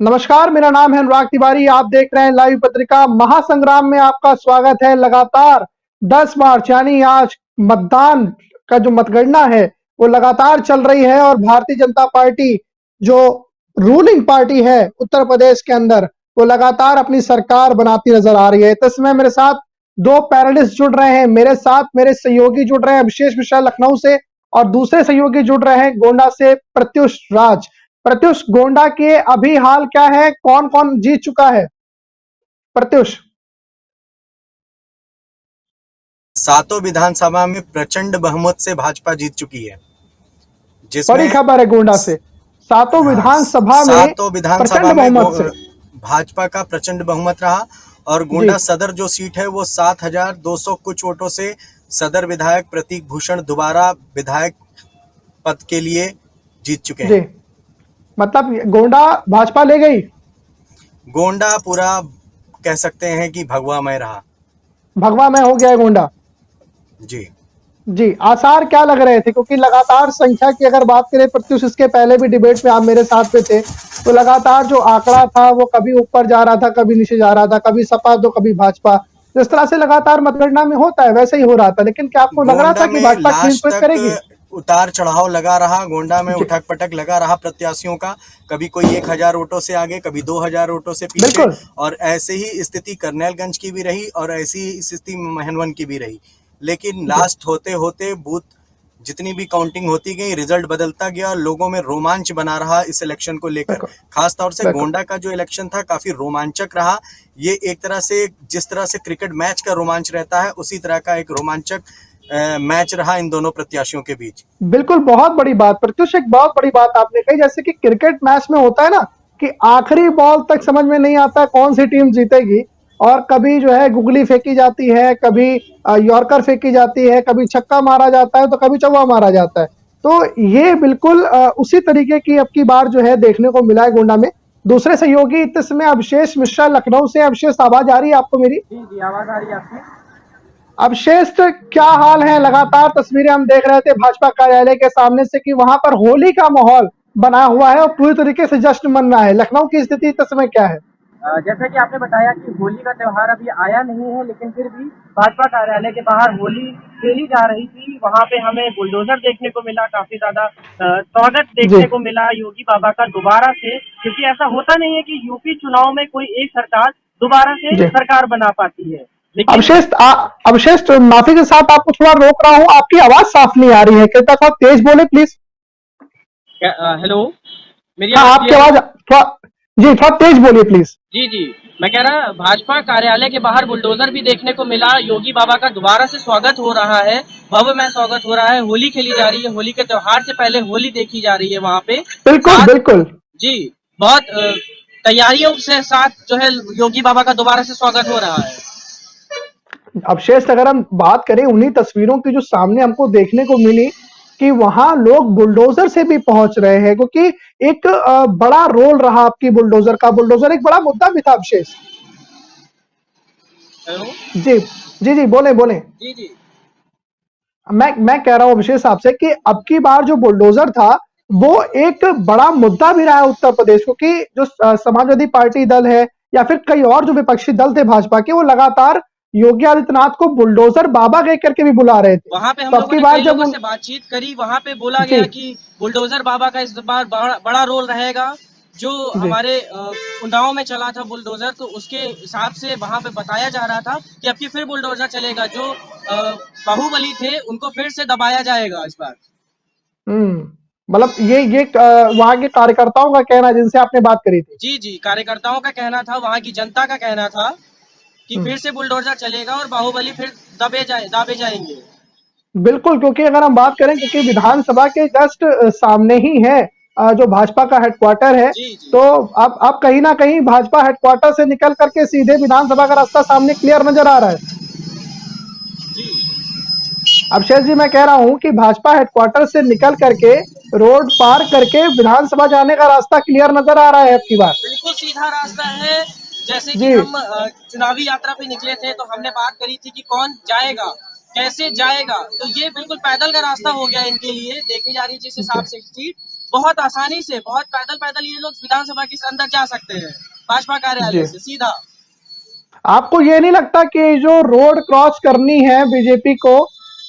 नमस्कार, मेरा नाम है अनुराग तिवारी। आप देख रहे हैं लाइव पत्रिका महासंग्राम में आपका स्वागत है। लगातार 10 मार्च यानी आज मतदान का जो मतगणना है वो लगातार चल रही है और भारतीय जनता पार्टी जो रूलिंग पार्टी है उत्तर प्रदेश के अंदर वो लगातार अपनी सरकार बनाती नजर आ रही है। इस समय मेरे साथ दो पैनलिस्ट जुड़ रहे हैं। मेरे साथ मेरे सहयोगी जुड़ रहे हैं अभिषेक मिश्रा लखनऊ से और दूसरे सहयोगी जुड़ रहे हैं गोंडा से प्रत्युष राज। प्रत्युष, गोंडा के अभी हाल क्या है, कौन कौन जीत चुका है? प्रत्युष। सातों विधानसभा में प्रचंड बहुमत से भाजपा जीत चुकी है, बड़ी जिसमें खबर है गोंडा से, सातों विधानसभा में सातों विधानसभा प्रचंड में बहुमत से। भाजपा का प्रचंड बहुमत रहा और जी गोंडा सदर जो सीट है वो 7,200 कुछ वोटों से सदर विधायक प्रतीक भूषण दोबारा विधायक पद के लिए जीत चुके जी, हैं। मतलब गोंडा भाजपा ले गई। गोंडा पूरा कह सकते हैं कि भगवामय रहा। भगवा में हो गया है गोंडा। जी जी, आसार क्या लग रहे थे? क्योंकि लगातार संख्या की अगर बात करें प्रत्युष, इसके पहले भी डिबेट में आप मेरे साथ में थे, तो लगातार जो आंकड़ा था वो कभी ऊपर जा रहा था, कभी नीचे जा रहा था, कभी सपा तो कभी भाजपा। जिस तरह से लगातार मतगणना में होता है वैसे ही हो रहा था, लेकिन क्या आपको लग रहा था गोंडा कि में भाजपा क्लीन लास्ट स्वीप करेगी? तक उतार चढ़ाव लगा रहा, गोंडा में जी, उठक पटक लगा रहा प्रत्याशियों का। कभी कोई 1,000 वोटों से आगे, कभी 2,000 वोटों से पीछे। बिल्कुल। और ऐसे ही स्थिति करनैलगंज की भी रही और ऐसी ही स्थिति महनवन की भी रही। लेकिन जी, लास्ट होते होते बूथ जितनी भी काउंटिंग होती गई, रिजल्ट बदलता गया और लोगों में रोमांच बना रहा इस इलेक्शन को लेकर। बिल्कुल, खास तौर से बिल्कुल। गोंडा का जो इलेक्शन था काफी रोमांचक रहा। ये एक तरह से जिस तरह से क्रिकेट मैच का रोमांच रहता है उसी तरह का एक रोमांचक मैच रहा इन दोनों प्रत्याशियों के बीच। बिल्कुल, बहुत बड़ी बात प्रत्युष, एक बहुत बड़ी बात आपने कही। जैसे कि क्रिकेट मैच में होता है ना कि आखिरी बॉल तक समझ में नहीं आता कौन सी टीम जीतेगी, और कभी जो है गुगली फेंकी जाती है, कभी यॉर्कर फेंकी जाती है, कभी छक्का मारा जाता है तो कभी चौका मारा जाता है। तो ये बिल्कुल उसी तरीके की अब की बार जो है देखने को मिला है गोंडा में। दूसरे सहयोगी इस समय अभिषेक मिश्रा लखनऊ से। अभिषेक, आवाज आ रही है आपको मेरी? जी, जी, आवाज़ आ रही है आपकी? अवशेष, क्या हाल है? लगातार तस्वीरें हम देख रहे थे भाजपा कार्यालय के सामने से कि वहां पर होली का माहौल बना हुआ है और पूरी तरीके से जश्न मन रहा है। लखनऊ की स्थिति इस समय क्या है? जैसा कि आपने बताया कि होली का त्योहार अभी आया नहीं है, लेकिन फिर भी भाजपा कार्यालय के बाहर होली खेली जा रही थी। वहाँ पे हमें बुलडोजर देखने को मिला, काफी ज्यादा स्वागत जी, देखने को मिला योगी बाबा का दोबारा से, क्योंकि ऐसा होता नहीं है कि यूपी चुनाव में कोई एक सरकार दोबारा से जी। सरकार बना पाती है, लेकिन अवशेष, अवशेष, माफी के साथ आपको थोड़ा रोक रहा हूँ, आपकी आवाज साफ नहीं आ रही है। कृपया थोड़ा तेज बोले प्लीज। हेलो, मेरी हाँ, आवाज आपकी क्लियर है? आवाज थोड़ा, जी थोड़ा तेज बोलिए प्लीज। जी, जी। मैं कह रहा भाजपा कार्यालय के बाहर बुलडोजर भी देखने को मिला। योगी बाबा का दोबारा से स्वागत हो रहा है, भव्यमय स्वागत हो रहा है। होली खेली जा रही है, होली के त्योहार से पहले होली देखी जा रही है वहाँ पे। बिल्कुल, साथ बिल्कुल। जी, बहुत तैयारियों से साथ जो है योगी बाबा का दोबारा से स्वागत हो रहा है। अवशेष, अगर हम बात करें उन्हीं तस्वीरों की जो सामने हमको देखने को मिली कि वहां लोग बुलडोजर से भी पहुंच रहे हैं, क्योंकि एक बड़ा रोल रहा आपकी बुलडोजर का। बुलडोजर एक बड़ा मुद्दा भी था अवशेष। हेलो, जी, जी, जी, बोले बोले। जी, जी। मैं कह रहा हूं अभिषेक साहब से कि अब की बार जो बुलडोजर था वो एक बड़ा मुद्दा भी रहा है उत्तर प्रदेश को, कि जो समाजवादी पार्टी दल है या फिर कई और जो विपक्षी दल थे भाजपा के, वो लगातार योगी आदित्यनाथ को बुलडोजर बाबा कह करके भी बुला रहे थे। वहाँ पे हम तो अब लोगों की ने बार कई जब लोगों उन, से बातचीत करी, वहाँ पे बोला जी, गया कि बुलडोजर बाबा का इस बार बड़ा रोल रहेगा। जो जी, हमारे उन्नाव में चला था बुलडोजर, तो उसके हिसाब से वहाँ पे बताया जा रहा था कि अब की फिर बुलडोजर चलेगा। जो बाहुबली थे उनको फिर से दबाया जाएगा इस बार। मतलब ये वहां के कार्यकर्ताओं का कहना है जिनसे आपने बात करी थी। जी, जी, कार्यकर्ताओं का कहना था, वहाँ की जनता का कहना था कि हम्म। फिर से बुलडोजर चलेगा और बाहुबली फिर दाबे जाएंगे। बिल्कुल, क्योंकि अगर हम बात करें, क्योंकि विधानसभा के जस्ट सामने ही है जो भाजपा का हेडक्वार्टर है, जी, जी, तो अब कहीं ना कहीं भाजपा हेडक्वार्टर से निकल करके सीधे विधानसभा का रास्ता सामने क्लियर नजर आ रहा है। जी। अभिषेक जी, मैं कह रहा हूं कि भाजपा हेडक्वार्टर से निकल करके रोड पार करके विधानसभा जाने का रास्ता क्लियर नजर आ रहा है अब की बार। बिल्कुल सीधा रास्ता है। जैसे कि जी, हम चुनावी यात्रा पे निकले थे तो हमने बात करी थी कि कौन जाएगा, कैसे जाएगा, तो ये बिल्कुल पैदल का रास्ता हो गया इनके लिए। देखी जा रही जिस जी, हिसाब से स्ट्रीट, बहुत आसानी से, बहुत पैदल पैदल ये लोग विधानसभा के अंदर जा सकते हैं, भाजपा कार्यालय जी। से सीधा। आपको ये नहीं लगता कि जो रोड क्रॉस करनी है बीजेपी को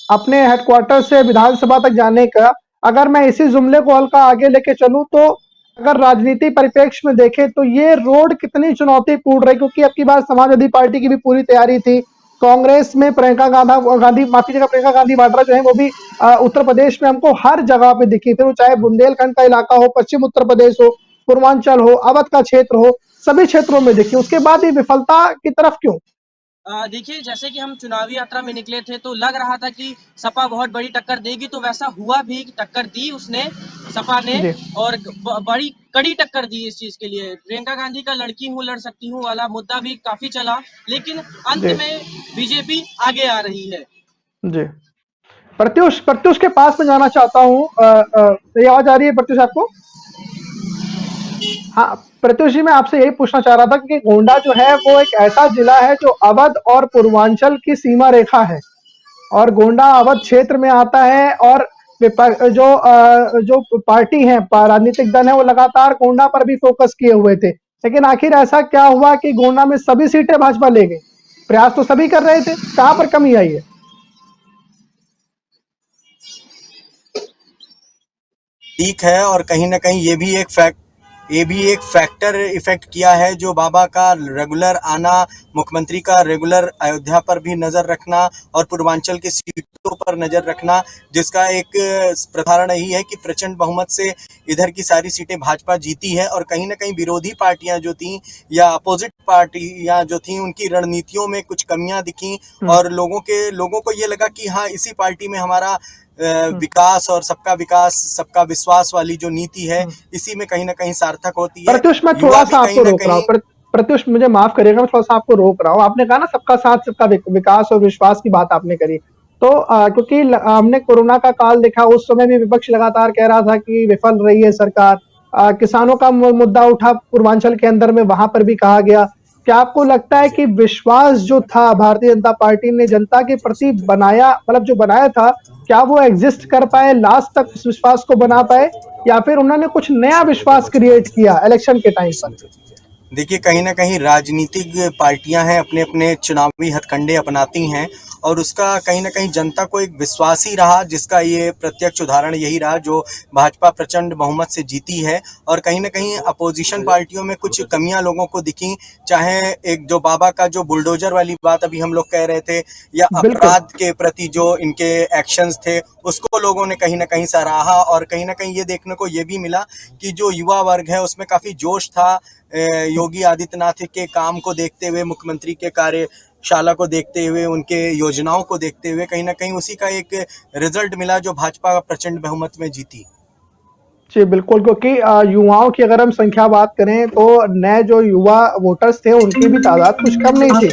अपने हेडक्वार्टर से विधानसभा तक जाने का, अगर मैं इसी जुमले को हल्का आगे लेके चलूं तो अगर राजनीति परिप्रेक्ष्य में देखें तो ये रोड कितनी चुनौतीपूर्ण रही, क्योंकि अब की बार समाजवादी पार्टी की भी पूरी तैयारी थी। कांग्रेस में प्रियंका गांधी वाड्रा जो है वो भी उत्तर प्रदेश में हमको हर जगह पे दिखी, फिर वो चाहे बुंदेलखंड का इलाका हो, पश्चिम उत्तर प्रदेश हो, पूर्वांचल हो, अवध का क्षेत्र हो, सभी क्षेत्रों में देखी। उसके बाद ये विफलता की तरफ क्यों? देखिए, जैसे कि हम चुनावी यात्रा में निकले थे तो लग रहा था कि सपा बहुत बड़ी टक्कर देगी, तो वैसा हुआ भी, टक्कर दी उसने, सपा ने, जी। और बड़ी कड़ी टक्कर दी इस चीज के लिए। प्रियंका गांधी का लड़की हूँ लड़ सकती हूँ वाला मुद्दा भी काफी चला, लेकिन अंत जी। में बीजेपी आगे आ रही है। जी। प्रत्युष के पास में जाना चाहता हूँ। ये आवाज आ रही है प्रत्युष आपको? हाँ प्रत्युष जी, मैं आपसे यही पूछना चाह रहा था कि गोंडा जो है वो एक ऐसा जिला है जो अवध और पूर्वांचल की सीमा रेखा है, और गोंडा अवध क्षेत्र में आता है, और जो पार्टी है, राजनीतिक दल है, वो लगातार गोंडा पर भी फोकस किए हुए थे। लेकिन आखिर ऐसा क्या हुआ कि गोंडा में सभी सीटें भाजपा ले गई? प्रयास तो सभी कर रहे थे, कहां पर कमी आई है? ठीक है, और कहीं ना कहीं ये भी एक फैक्टर इफेक्ट किया है, जो बाबा का रेगुलर आना, मुख्यमंत्री का रेगुलर अयोध्या पर भी नजर रखना और पूर्वांचल की सीटों पर नजर रखना, जिसका एक प्रधारण यही है कि प्रचंड बहुमत से इधर की सारी सीटें भाजपा जीती है। और कहीं ना कहीं विरोधी पार्टियां जो थी या अपोजिट पार्टियां जो थी, उनकी रणनीतियों में कुछ कमियां दिखी, और लोगों को ये लगा कि हाँ, इसी पार्टी में हमारा विकास और सबका विश्वास वाली जो नीति है, इसी में कहीं ना कहीं सार्थक होती है। प्रत्युष, मैं थोड़ा युवा सा भी आपको कहीं ना रोक रहा हूँ। कहीं प्रत्युष मुझे माफ करिएगा, मैं थोड़ा सा आपको रोक रहा हूँ। आपने कहा ना सबका साथ सबका विकास और विश्वास की बात आपने करी, तो क्योंकि हमने कोरोना का काल देखा, उस समय भी विपक्ष लगातार कह रहा था कि विफल रही है सरकार। किसानों का मुद्दा उठा पूर्वांचल के अंदर में, वहां पर भी कहा गया। क्या आपको लगता है कि विश्वास जो था भारतीय जनता पार्टी ने जनता के प्रति बनाया, मतलब जो बनाया था, क्या वो एग्जिस्ट कर पाए, लास्ट तक उस विश्वास को बना पाए, या फिर उन्होंने कुछ नया विश्वास क्रिएट किया इलेक्शन के टाइम पर? देखिए, कहीं ना कहीं राजनीतिक पार्टियां हैं, अपने अपने चुनावी हथकंडे अपनाती हैं, और उसका कहीं ना कहीं जनता को एक विश्वास ही रहा, जिसका ये प्रत्यक्ष उदाहरण यही रहा, जो भाजपा प्रचंड बहुमत से जीती है। और कहीं ना कहीं अपोजिशन पार्टियों में कुछ कमियां लोगों को दिखी, चाहे एक जो बाबा का जो बुलडोजर वाली बात अभी हम लोग कह रहे थे, या अपराध के प्रति जो इनके एक्शंस थे, उसको लोगों ने कहीं ना कहीं सराहा। और कहीं ना कहीं ये देखने को ये भी मिला कि जो युवा वर्ग है उसमें काफी जोश था, योगी आदित्यनाथ के काम को देखते हुए, मुख्यमंत्री के कार्यशाला को देखते हुए, उनके योजनाओं को देखते हुए, कहीं ना कहीं उसी का एक रिजल्ट मिला जो भाजपा प्रचंड बहुमत में जीती। जी बिल्कुल, क्योंकि युवाओं की अगर हम संख्या बात करें तो नए जो युवा वोटर्स थे उनकी भी तादाद कुछ कम नहीं थी।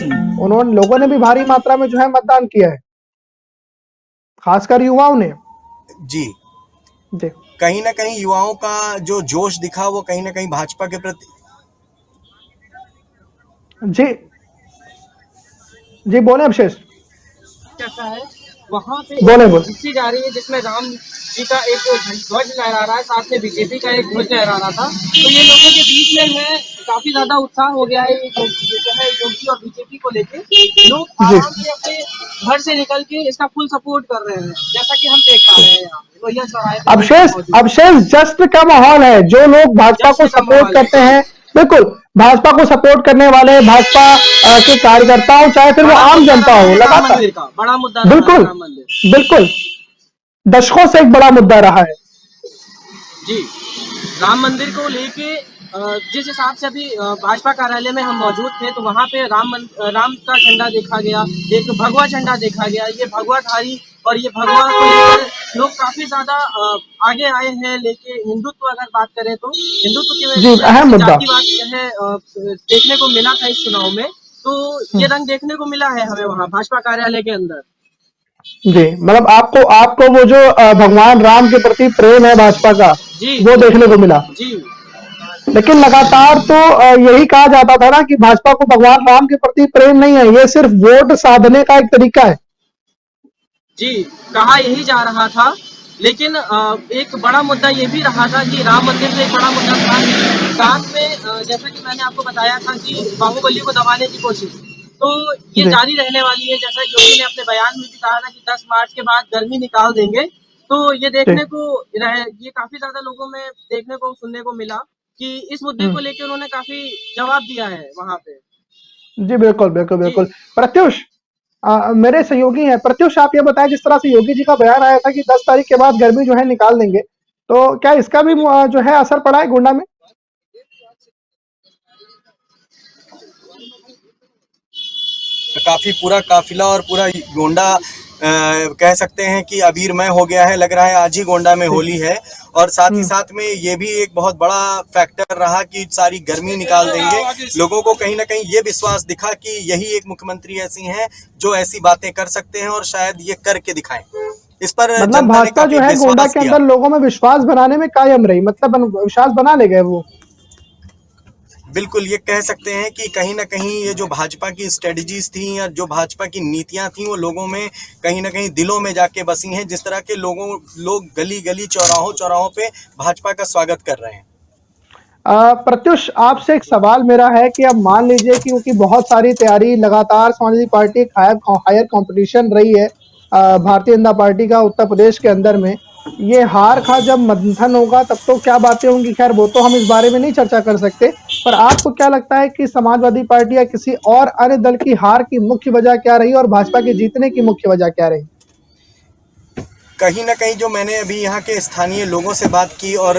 लोगों ने भी भारी मात्रा में जो है मतदान किया है, खासकर युवाओं ने। जी, कहीं ना कहीं युवाओं का जो जोश दिखा, वो कहीं ना कहीं भाजपा के प्रति। जी बोले अवशेष। कैसा है वहाँ पे बोले जीती जा रही है, जिसमें राम जी का एक ध्वज लहरा रहा है, साथ में बीजेपी का एक ध्वज लहरा रहा था, तो ये लोगों के बीच में है, काफी ज्यादा उत्साह हो गया है योगी और बीजेपी को लेके। लोग आराम से अपने घर से निकल के इसका फुल सपोर्ट कर रहे हैं, जैसा कि हम देख पा रहे हैं यहाँ पे। अवशेष जश्न का माहौल है, जो लोग भाजपा को सपोर्ट करते हैं, बिल्कुल भाजपा को सपोर्ट करने वाले भाजपा के कार्यकर्ता हो, चाहे फिर वो आम जनता हो, लगातार बड़ा मुद्दा, बिल्कुल दशकों से एक बड़ा मुद्दा रहा है। जी, राम मंदिर को लेके जिस हिसाब से अभी भाजपा कार्यालय में हम मौजूद थे, तो वहाँ पे राम का झंडा देखा गया, एक भगवा झंडा देखा गया। ये भगवा धारी और ये भगवा को लेकर लोग काफी ज्यादा आगे आए हैं लेके। हिंदुत्व अगर बात करें तो हिंदुत्व की अहम मुद्दा देखने को मिला था इस चुनाव में, तो ये रंग देखने को मिला है हमें वहाँ भाजपा कार्यालय के अंदर। जी, मतलब आपको वो जो भगवान राम के प्रति प्रेम है भाजपा का, वो देखने को मिला। जी, लेकिन लगातार तो यही कहा जाता था ना कि भाजपा को भगवान राम के प्रति प्रेम नहीं है, ये सिर्फ वोट साधने का एक तरीका है। जी, कहा यही जा रहा था, लेकिन एक बड़ा मुद्दा ये भी रहा था कि राम मंदिर से एक बड़ा मुद्दा था। साथ में जैसा कि मैंने आपको बताया था कि बाहुबली को दबाने की कोशिश, तो ये जी जारी रहने वाली है। जैसा योगी ने अपने बयान में भी कहा था कि 10 मार्च के बाद गर्मी निकाल देंगे। तो ये जी। देखने को ये काफी ज्यादा लोगों में देखने को सुनने को मिला कि इस मुद्दे को लेकर उन्होंने काफी जवाब दिया है वहां पे। जी, बिल्कुल, बिल्कुल, जी बिल्कुल। प्रत्युष, मेरे सहयोगी हैं। प्रत्युष, आप ये बताएँ, जिस तरह से योगी जी का बयान आया था कि 10 तारीख के बाद गर्मी जो है निकाल देंगे, तो क्या इसका भी जो है असर पड़ा है गोंडा में? काफी पूरा काफिला और पूरा गोंडा कह सकते हैं कि अबीरमय हो गया है। लग रहा है आज ही गोंडा में जी। होली है। और साथ ही हुँ। साथ में ये भी एक बहुत बड़ा फैक्टर रहा कि सारी गर्मी निकाल देंगे। लोगों को कहीं ना कहीं ये विश्वास दिखा कि यही एक मुख्यमंत्री ऐसी हैं जो ऐसी बातें कर सकते हैं और शायद ये करके दिखाएं। इस पर मतलब जनता ने भाजपा काफी जो है गोंडा विश्वास के किया। अंदर लोगों में विश्वास बनाने में कायम रही, मतलब विश्वास बना ले गए वो। बिल्कुल, ये कह सकते हैं कि कहीं न कहीं ये जो भाजपा की स्ट्रेटजीज़ थी या जो भाजपा की नीतियाँ थी, वो लोगों में कहीं न कहीं दिलों में जाके बसी हैं। जिस तरह के लोग गली-गली, चौराहों-चौराहों पे भाजपा का स्वागत कर रहे हैं। प्रत्युष, आपसे एक सवाल मेरा है कि अब मान लीजिए कि क्योंकि बहुत सारी तैयारी लगातार समाजवादी पार्टी एक हायर हायर कंपटीशन रही है भारतीय जनता पार्टी का उत्तर प्रदेश के अंदर में। ये हार का जब मंथन होगा तब तो क्या बातें होंगी, खैर वो तो हम इस बारे में नहीं चर्चा कर सकते। पर आपको क्या लगता है कि समाजवादी पार्टी या किसी और अन्य दल की हार की मुख्य वजह क्या रही और भाजपा के जीतने की मुख्य वजह क्या रही? कहीं न कहीं जो मैंने अभी यहाँ के स्थानीय लोगों से बात की और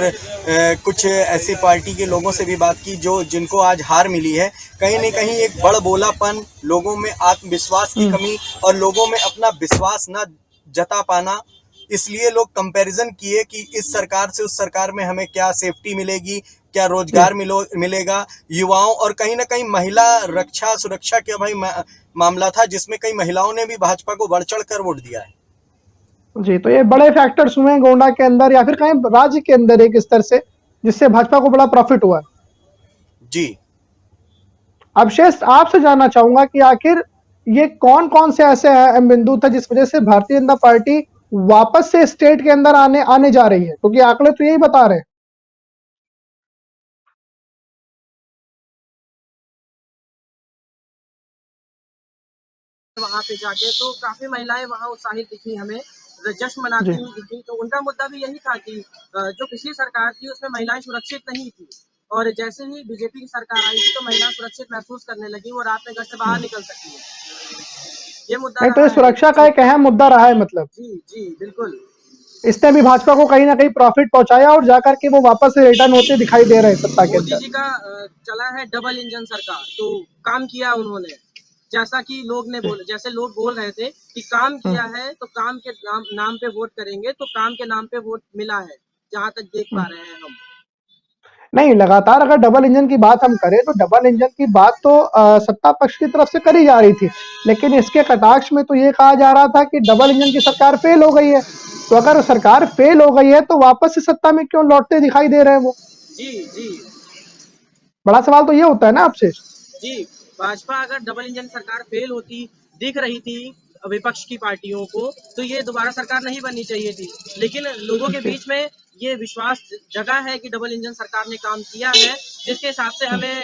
कुछ ऐसी पार्टी के लोगों से भी बात की जो जिनको आज हार मिली है, कहीं न कहीं एक बड़बोलापन, लोगों में आत्मविश्वास की हुँ, कमी और लोगों में अपना विश्वास ना जता पाना। इसलिए लोग कंपैरिजन किए कि इस सरकार से उस सरकार में हमें क्या सेफ्टी मिलेगी, क्या जी। रोजगार मिलेगा युवाओं। और कहीं न कहीं महिला रक्षा सुरक्षा का भाई मामला था, जिसमें कई महिलाओं ने भी भाजपा को बढ़-चढ़ कर वोट दिया है। जी, तो ये बड़े फैक्टर्स हुए हैं गोंडा के अंदर या फिर कहीं राज्य के अंदर एक स्तर से, जिससे भाजपा को बड़ा प्रॉफिट हुआ है। जी। अवशेष, आपसे जानना चाहूंगा कि आखिर ये कौन-कौन से ऐसे अहम बिंदु थे जिस वजह से भारतीय जनता पार्टी वापस से स्टेट के अंदर आने आने जा रही है? क्योंकि आंकड़े तो यही बता रहे हैं। वहां पे जाके तो काफी महिलाएं वहां उत्साहित दिखी हमें, जश्न जी। मनाती हुई दिखी। तो उनका मुद्दा भी यही था कि जो पिछली सरकार थी उसमें महिलाएं सुरक्षित नहीं थी, और जैसे ही बीजेपी की सरकार आई थी तो महिलाएं सुरक्षित महसूस करने लगी, वो रात में घर से बाहर हम्म। निकल सकती है। ये मुद्दा नहीं, तो रहा ये है। सुरक्षा का जी एक अहम मुद्दा रहा है, मतलब जी जी बिल्कुल। इसने भी भाजपा को कहीं ना कहीं प्रॉफिट पहुंचाया और जाकर के वो वापस से रिटर्न होते दिखाई दे रहे हैं सत्ता के मोदी अंदर। जी का चला है डबल इंजन सरकार, तो काम किया उन्होंने। जैसा कि लोग ने जी। बोला, जैसे लोग बोल रहे थे कि काम हम्म, किया है तो काम के नाम पे वोट करेंगे, तो काम के नाम पे वोट मिला है, जहां तक देख हम्म। पा रहे हैं हम। नहीं, लगातार अगर डबल इंजन की बात हम करें तो डबल इंजन की बात तो सत्ता पक्ष की तरफ से करी जा रही थी, लेकिन इसके कटाक्ष में तो ये कहा जा रहा था कि डबल इंजन की सरकार फेल हो गई है। तो अगर सरकार फेल हो गई है तो वापस से सत्ता में क्यों लौटते दिखाई दे रहे हैं वो? जी जी बड़ा सवाल तो ये होता है ना आपसे। जी। भाजपा अगर डबल इंजन सरकार फेल होती दिख रही थी विपक्ष की पार्टियों को, तो ये दोबारा सरकार नहीं बननी चाहिए थी। लेकिन लोगों के जी। बीच में ये विश्वास जगा है कि डबल इंजन सरकार ने काम किया है, जिसके हिसाब से हम्म, हमें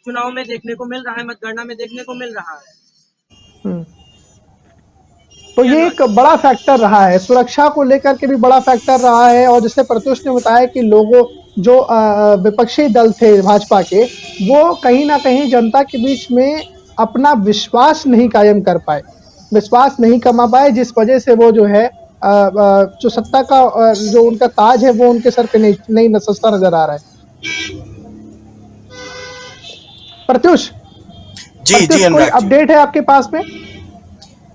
चुनाव में देखने को मिल रहा है, मतगणना में देखने को मिल रहा है। हम्म। तो जी ये अनुराग एक जी। बड़ा फैक्टर रहा है, सुरक्षा को लेकर के भी बड़ा फैक्टर रहा है। और जैसे प्रत्युष ने बताया कि लोगों जो विपक्षी दल थे भाजपा के, वो कहीं ना कहीं जनता के बीच में अपना विश्वास नहीं कायम कर पाए, विश्वास नहीं कमा पाए, जिस वजह से वो जो है जो सत्ता का जो उनका ताज है वो उनके सर पे नहीं नहीं नसस्ता नजर आ रहा है। प्रत्युष, जी जी कोई अनुराग जी। अपडेट है आपके पास में?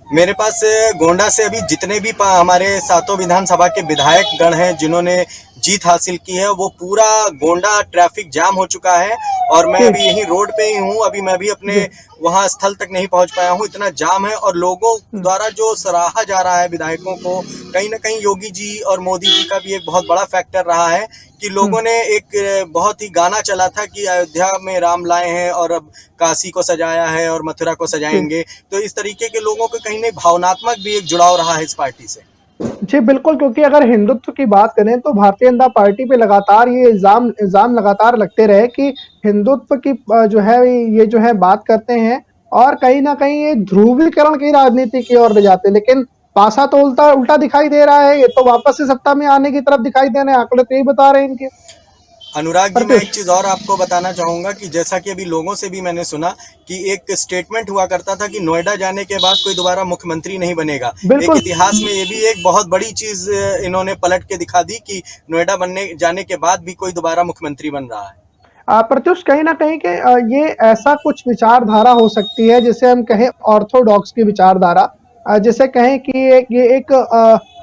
मेरे पास गोंडा से अभी जितने भी हमारे सातों विधानसभा के विधायक गण हैं जिन्होंने जीत हासिल की है, वो पूरा गोंडा ट्रैफिक जाम हो चुका है। और मैं जी। अभी यहीं रोड पे ही हूँ, अभी मैं भी अपने जी। वहाँ स्थल तक नहीं पहुँच पाया हूँ, इतना जाम है। और लोगों हम्म, द्वारा जो सराहा जा रहा है विधायकों को, कहीं ना कहीं योगी जी और मोदी जी का भी एक बहुत बड़ा फैक्टर रहा है कि हम्म, लोगों ने एक बहुत ही गाना चला था कि अयोध्या में राम लाए हैं और अब काशी को सजाया है और मथुरा को जी। सजाएंगे। तो इस तरीके के लोगों के कहीं नहीं भावनात्मक भी एक जुड़ाव रहा है इस पार्टी से। जी बिल्कुल, क्योंकि अगर हिंदुत्व की बात करें तो भारतीय जनता पार्टी पे लगातार ये इल्ज़ाम लगातार लगते रहे कि हिंदुत्व की जो है ये जो है बात करते हैं और कहीं न कहीं ये ध्रुवीकरण की राजनीति की ओर ले जाते हैं। लेकिन पासा तो उल्टा उल्टा दिखाई दे रहा है, ये तो वापस से सत्ता में आने की तरफ दिखाई दे रहे हैं, आंकड़े तो यही बता रहे हैं इनके। अनुराग जी, मैं प्रत्युष एक चीज और आपको बताना चाहूंगा कि जैसा कि अभी लोगों से भी मैंने सुना कि एक स्टेटमेंट हुआ करता था कि नोएडा जाने के बाद कोई दोबारा मुख्यमंत्री नहीं बनेगा। एक बिल्कुल इतिहास में ये भी एक बहुत बड़ी चीज इन्होंने पलट के दिखा दी कि नोएडा बनने जाने के बाद भी कोई दोबारा मुख्यमंत्री बन रहा है। प्रत्युष कहीं न कहीं के ये ऐसा कुछ विचारधारा हो सकती है जिसे हम कहें ऑर्थोडॉक्स की विचारधारा, जिसे कहें कि ये एक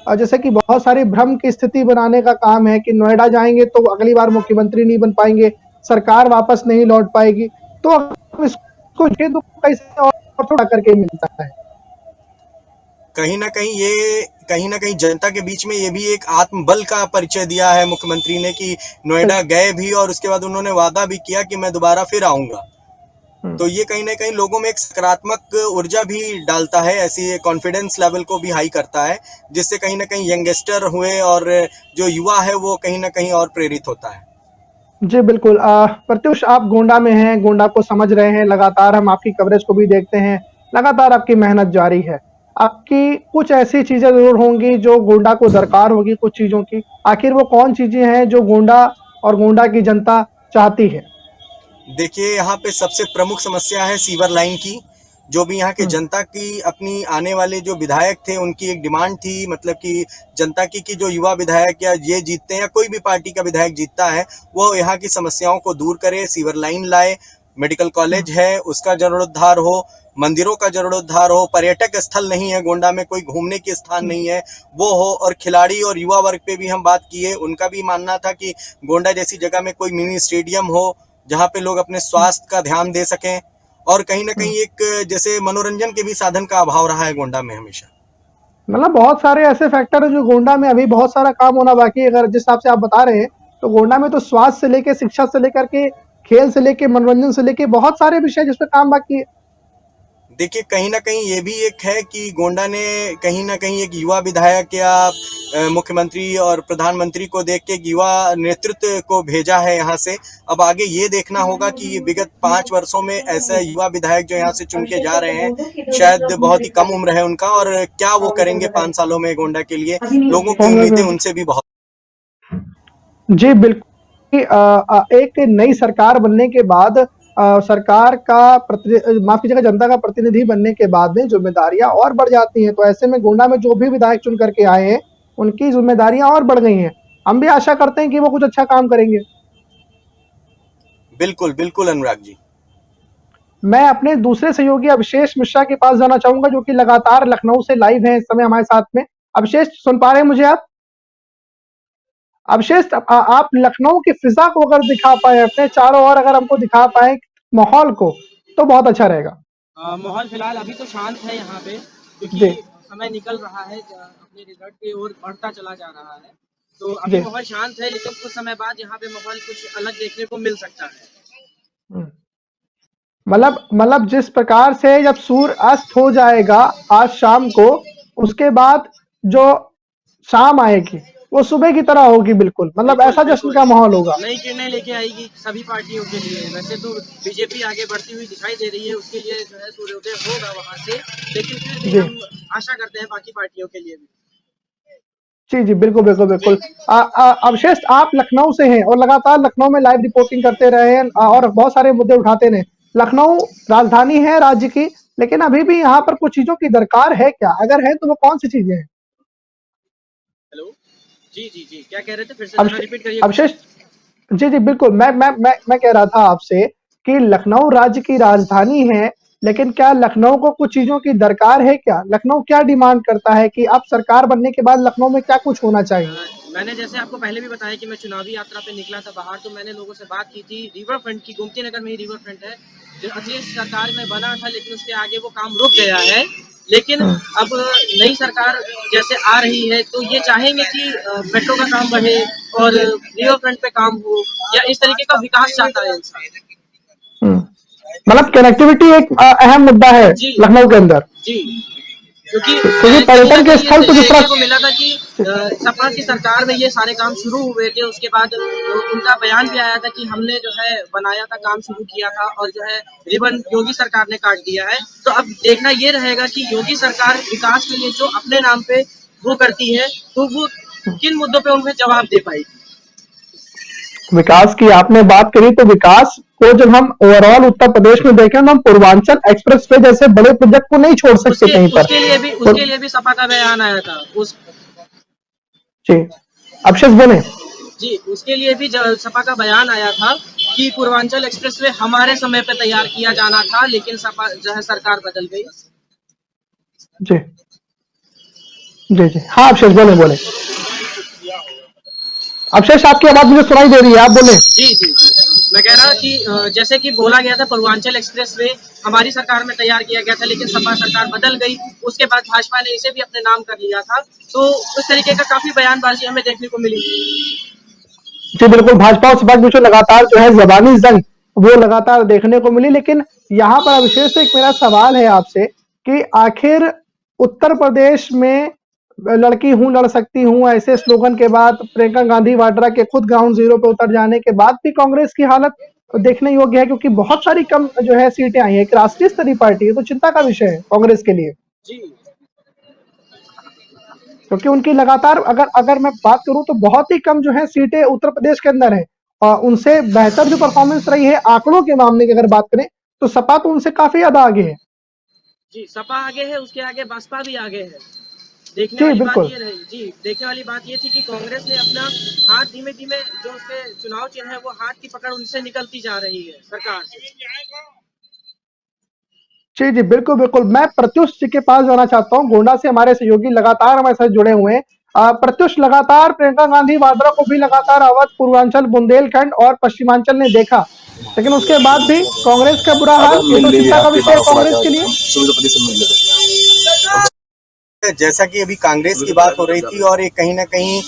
जैसे कि बहुत सारी भ्रम की स्थिति बनाने का काम है कि नोएडा जाएँगे तो अगली बार मुख्यमंत्री नहीं बन पाएँगे, सरकार वापस नहीं लौट पाएगी। तो हम इसको ये तो कैसे ऑर्थोडॉक्स करके मिलता है। कहीं ना कहीं जनता के बीच में ये भी एक आत्मबल का परिचय दिया है मुख्यमंत्री ने कि नोएडा गए भी और उसके बाद उन्होंने वादा भी किया कि मैं दोबारा फिर आऊंगा। हुँ। तो ये कहीं ना कहीं लोगों में एक सकारात्मक ऊर्जा भी डालता है, ऐसी कॉन्फिडेंस लेवल को भी हाई करता है, जिससे कहीं ना कहीं यंगस्टर हुए और जो युवा है वो कहीं ना कहीं और प्रेरित होता है। जी, बिल्कुल। प्रत्युष आप गोंडा में हैं, गोंडा को समझ रहे हैं, लगातार हम आपकी कवरेज को भी देखते हैं, लगातार आपकी मेहनत जारी है। आपकी कुछ ऐसी चीज़ें ज़रूर होंगी जो गोंडा को दरकार होगी कुछ चीज़ों की, आखिर वो कौन चीज़ें हैं जो गोंडा और गोंडा की जनता चाहती है? देखिए, यहाँ पे सबसे प्रमुख समस्या है सीवर लाइन की। जो भी यहाँ के हुँ, जनता की अपनी आने वाले जो विधायक थे उनकी एक डिमांड थी, मतलब कि जनता की कि जो युवा विधायक या ये जीतते हैं या कोई भी पार्टी का विधायक जीतता है वो यहाँ की समस्याओं को दूर करे, सीवर लाइन लाए, मेडिकल हुँ, कॉलेज है उसका जीर्णोद्धार हो, मंदिरों का जीर्णोद्धार हो, पर्यटक स्थल नहीं है गोंडा में, कोई घूमने की स्थान हुँ, नहीं है वो हो, और खिलाड़ी और युवा वर्ग पे भी हम बात किए, उनका भी मानना था कि गोंडा जैसी जगह में कोई मिनी स्टेडियम हो जहाँ पे लोग अपने हुँ, स्वास्थ्य का ध्यान दे सकें। और कहीं ना हुँ। कहीं एक जैसे मनोरंजन के भी साधन का अभाव रहा है गोंडा में हमेशा। मतलब बहुत सारे ऐसे फैक्टर हैं जो गोंडा में अभी बहुत सारा काम होना बाकी है। अगर जिस हिसाब से आप बता रहे हैं, तो गोंडा में तो स्वास्थ्य से लेके, शिक्षा से लेकर के, खेल से लेके, मनोरंजन से लेके बहुत सारे विषय जिस पे काम बाकी है। देखिए, कहीं ना कहीं ये भी एक है कि गोंडा ने कहीं ना कहीं एक युवा विधायक या मुख्यमंत्री और प्रधानमंत्री को देख के एक युवा नेतृत्व को भेजा है यहाँ से। अब आगे ये देखना होगा कि ये विगत 5 वर्षों में ऐसे युवा विधायक जो यहाँ से चुन के जा रहे हैं, शायद बहुत ही कम उम्र है उनका, और क्या वो करेंगे 5 सालों में गोंडा के लिए। लोगों की उम्मीदें उनसे भी बहुत। जी, बिल्कुल। एक नई सरकार बनने के बाद सरकार का माफ़ कीजिएगा, जनता का प्रतिनिधि बनने के बाद में ज़िम्मेदारियाँ और बढ़ जाती हैं। तो ऐसे में गोंडा में जो भी विधायक चुन करके आए हैं, उनकी ज़िम्मेदारियाँ और बढ़ गई हैं। हम भी आशा करते हैं कि वो कुछ अच्छा काम करेंगे। बिल्कुल बिल्कुल अनुराग जी। मैं अपने दूसरे सहयोगी अभिषेक मिश्रा के पास जाना चाहूँगा, जो कि लगातार लखनऊ से लाइव हैं इस समय हमारे साथ में। अभिषेक, सुन पा रहे हैं मुझे आप? अवशेष आप लखनऊ की फिजा को अगर दिखा पाए, अपने चारों ओर अगर हमको दिखा पाए माहौल को, तो बहुत अच्छा रहेगा। माहौल फिलहाल अभी तो शांत है यहाँ पे, क्योंकि जी समय निकल रहा है, अपने रिजल्ट की ओर बढ़ता चला जा रहा है। तो अभी जी। माहौल शांत है, लेकिन कुछ समय बाद यहाँ पे माहौल कुछ अलग देखने को मिल सकता है। हम्म। मतलब जिस प्रकार से जब सूर्य अस्त हो जाएगा आज शाम को, उसके बाद जो शाम आएगी वो सुबह की तरह होगी। बिल्कुल, मतलब बिल्कुल ऐसा जश्न बिल्कुल का माहौल होगा। नई किरणें लेके आएगी सभी पार्टियों के लिए। वैसे तो बीजेपी आगे बढ़ती हुई दिखाई दे रही है, उसके लिए जो है सूर्योदय होगा वहां से, लेकिन फिर भी जी हम आशा करते हैं बाकी पार्टियों के लिए भी। जी जी, बिल्कुल बिल्कुल बिल्कुल। अवशेष, आप लखनऊ से हैं और लगातार लखनऊ में लाइव रिपोर्टिंग करते रहे हैं और बहुत सारे मुद्दे उठाते रहे। लखनऊ राजधानी है राज्य की, लेकिन अभी भी यहाँ पर कुछ चीजों की दरकार है क्या? अगर है तो वो कौन सी चीजें हैं? हेलो, जी जी जी, क्या कह रहे थे? फिर से जरा अवशे रिपीट करिए अवशेष, क्वेश्चन। जी जी बिल्कुल। मैं कह रहा था आपसे कि लखनऊ राज्य की राजधानी है, लेकिन क्या लखनऊ को कुछ चीजों की दरकार है क्या? लखनऊ क्या डिमांड करता है कि अब सरकार बनने के बाद लखनऊ में क्या कुछ होना चाहिए? मैंने जैसे आपको पहले भी बताया कि मैं चुनावी यात्रा पे निकला था बाहर, तो मैंने लोगों से बात की थी रिवर फ्रंट की। गोमती नगर में ही रिवर फ्रंट है, जो अखिलेश सरकार में बना था, लेकिन उसके आगे वो काम रुक गया है। लेकिन अब नई सरकार जैसे आ रही है, तो ये चाहेंगे कि मेट्रो का काम बढ़े और रिवर फ्रंट पे काम हो, या इस तरीके का विकास चाहता है इंसान। मतलब कनेक्टिविटी एक अहम मुद्दा है जी लखनऊ के अंदर। जी। क्योंकि पर्यटन के स्थल तो जिस देखने तरह को मिला था कि सपा की सरकार में ये सारे काम शुरू हुए थे, उसके बाद उनका बयान भी आया था कि हमने जो है बनाया था, काम शुरू किया था और जो है रिबन योगी सरकार ने काट दिया है। तो अब देखना ये रहेगा कि योगी सरकार विकास के लिए जो अपने नाम पे वो करती है, तो वो किन मुद्दों पे उन्हें जवाब दे पाएगी। विकास की आपने बात करी, तो विकास को जब हम ओवरऑल उत्तर प्रदेश में देखें तो हम पूर्वांचल एक्सप्रेस वे जैसे बड़े प्रोजेक्ट को नहीं छोड़ सकते कहीं पर। उसके लिए भी सपा का बयान आया था जी अभिषेक बोले जी, उसके लिए भी सपा का बयान आया था कि पूर्वांचल एक्सप्रेसवे हमारे समय पे तैयार किया जाना था, लेकिन सपा जो है सरकार बदल गई। जी जी जी हाँ अभिषेक बोले अभिषेक आपकी आवाज मुझे सुनाई दे रही है, आप बोले। जी मैं कह रहा कि जैसे कि बोला गया था पूर्वांचल एक्सप्रेसवे हमारी सरकार में तैयार किया गया था, लेकिन सपा सरकार बदल गई, उसके बाद भाजपा ने इसे भी अपने नाम कर लिया था। तो उस तरीके का काफी बयानबाजी हमें देखने को मिली। जी बिल्कुल, भाजपा और सपा के बीच लगातार जो है जबानी जंग वो लगातार देखने को मिली। लेकिन यहाँ पर अभिषेक से एक मेरा सवाल है आपसे कि आखिर उत्तर प्रदेश में लड़की हूं लड़ सकती हूं ऐसे स्लोगन के बाद प्रियंका गांधी वाड्रा के खुद ग्राउंड जीरो पे उतर जाने के बाद भी कांग्रेस की हालत देखने योग्य है, क्योंकि बहुत सारी कम जो है सीटें आई है, एक राष्ट्रीय स्तरीय पार्टी है, तो चिंता का विषय है कांग्रेस के लिए। क्योंकि उनकी लगातार अगर अगर मैं बात करूं तो बहुत ही कम जो है सीटें उत्तर प्रदेश के अंदर है, और उनसे बेहतर जो परफॉर्मेंस रही है आंकड़ों के मामले की अगर बात करें तो सपा तो उनसे काफी ज्यादा आगे है। जी सपा आगे है, उसके आगे बसपा भी आगे है। देखने वाली बात ये रही देखने वाली बात ये थी कि कांग्रेस ने अपना हाथ धीमे धीमे जो उसके चुनाव चिन्ह है वो हाथ की पकड़ उनसे निकलती जा रही है सरकार से। जी जी बिल्कुल बिल्कुल, मैं प्रत्युष जी के पास जाना चाहता हूँ। गोंडा से हमारे सहयोगी लगातार हमारे साथ जुड़े हुए हैं। प्रत्युष, लगातार प्रियंका गांधी वाड्रा को भी लगातार अवध, पूर्वांचल, बुंदेलखंड और पश्चिमांचल ने देखा, लेकिन उसके बाद भी कांग्रेस का बुरा हाल, ये तो चिंता का विषय है कांग्रेस के लिए। जैसा कि अभी कांग्रेस की बात हो रही थी और एक कहीं ना कहीं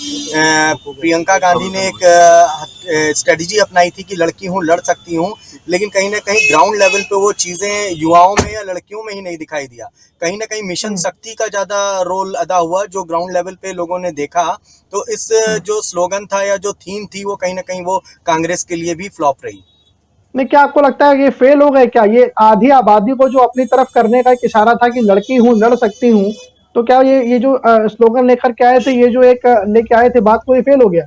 प्रियंका गांधी ने एक स्ट्रेटजी अपनाई थी कि लड़की हूँ लड़ सकती हूँ, लेकिन कहीं ना कहीं ग्राउंड लेवल पे वो चीजें युवाओं में या लड़कियों में ही नहीं दिखाई दिया। कहीं ना कहीं मिशन शक्ति का ज्यादा रोल अदा हुआ जो ग्राउंड लेवल पे लोगों ने देखा। तो इस जो स्लोगन था या जो थीम थी वो कहीं ना कहीं वो कांग्रेस के लिए भी फ्लॉप रही। नहीं, क्या आपको लगता है ये फेल हो गए क्या? ये आधी आबादी को जो अपनी तरफ करने का एक इशारा था कि लड़की हूँ लड़ सकती हूँ, तो क्या ये जो स्लोगन लेकर के आए थे, ये जो एक लेके आए थे बात, को ये फेल हो गया?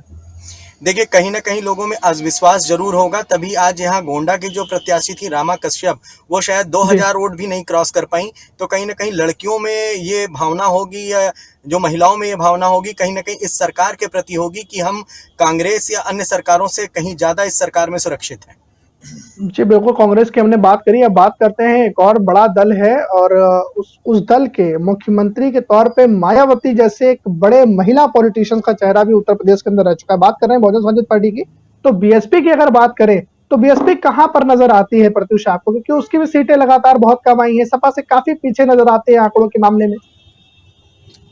देखिए कहीं ना कहीं लोगों में अविश्वास जरूर होगा, तभी आज यहाँ गोंडा की जो प्रत्याशी थी रामा कश्यप वो शायद 2000 वोट भी नहीं क्रॉस कर पाई। तो कहीं ना कहीं लड़कियों में ये भावना होगी या जो महिलाओं में ये भावना होगी कहीं ना कहीं इस सरकार के प्रति होगी कि हम कांग्रेस या अन्य सरकारों से कहीं ज्यादा इस सरकार में सुरक्षित हैं। जी बिल्कुल, कांग्रेस की हमने बात करी, अब बात करते हैं एक और बड़ा दल है और उस दल के मुख्यमंत्री के तौर पे मायावती जैसे एक बड़े महिला पॉलिटिशियन का चेहरा भी उत्तर प्रदेश के अंदर रह चुका है। बात कर रहे हैं बहुजन समाज पार्टी की। तो बीएसपी की अगर बात करें तो बीएसपी कहां पर नजर आती है प्रत्युष आपको, क्योंकि उसकी भी सीटें लगातार बहुत कम आई है, सपा से काफी पीछे नजर आते हैं आंकड़ों के मामले में।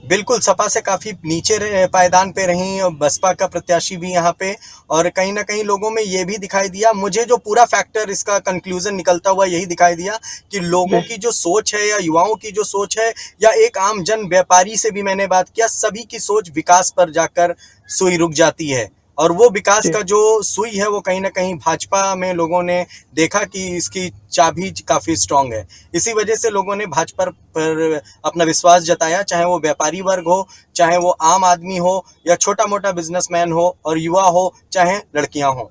बिल्कुल, सपा से काफी नीचे पायदान पे रही और बसपा का प्रत्याशी भी यहाँ पे, और कहीं ना कहीं लोगों में ये भी दिखाई दिया, मुझे जो पूरा फैक्टर इसका कंक्लूजन निकलता हुआ यही दिखाई दिया कि लोगों की जो सोच है या युवाओं की जो सोच है या एक आम जन व्यापारी से भी मैंने बात किया, सभी की सोच विकास पर जाकर सुई रुक जाती है। और वो विकास का जो सुई है वो कहीं ना कहीं भाजपा में लोगों ने देखा कि इसकी चाबी काफी स्ट्रांग है। इसी वजह से लोगों ने भाजपा पर अपना विश्वास जताया, चाहे वो व्यापारी वर्ग हो, चाहे वो आम आदमी हो या छोटा मोटा बिजनेसमैन हो और युवा हो, चाहे लड़कियां हो।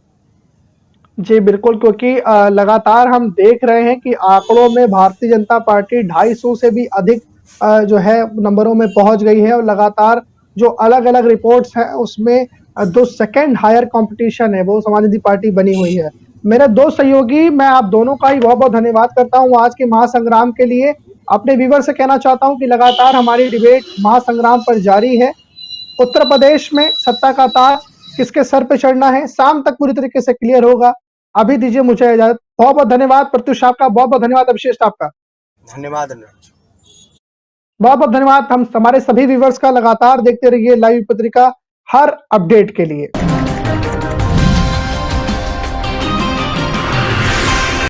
जी बिल्कुल, क्योंकि लगातार हम देख रहे हैं कि आंकड़ों में भारतीय जनता पार्टी 250 से भी अधिक जो है नंबरों में पहुंच गई है, और लगातार जो अलग अलग रिपोर्ट्स हैं उसमें जो सेकंड हायर कंपटीशन है वो समाजवादी पार्टी बनी हुई है। मेरे दो सहयोगी, मैं आप दोनों का ही बहुत बहुत धन्यवाद करता हूं आज के महासंग्राम के लिए। अपने व्यूअर से कहना चाहता हूं कि लगातार हमारी डिबेट महासंग्राम पर जारी है। उत्तर प्रदेश में सत्ता का ताज किसके सर पे चढ़ना है, शाम तक पूरी तरीके से क्लियर होगा। अभी दीजिए मुझे इजाजत। बहुत बहुत धन्यवाद प्रत्युष आपका, बहुत बहुत धन्यवाद अभिषेक आपका, धन्यवाद अनुराज। बहुत बहुत धन्यवाद। हम हमारे सभी व्यूअर्स का लगातार देखते रहिए लाइव पत्रिका हर अपडेट के लिए।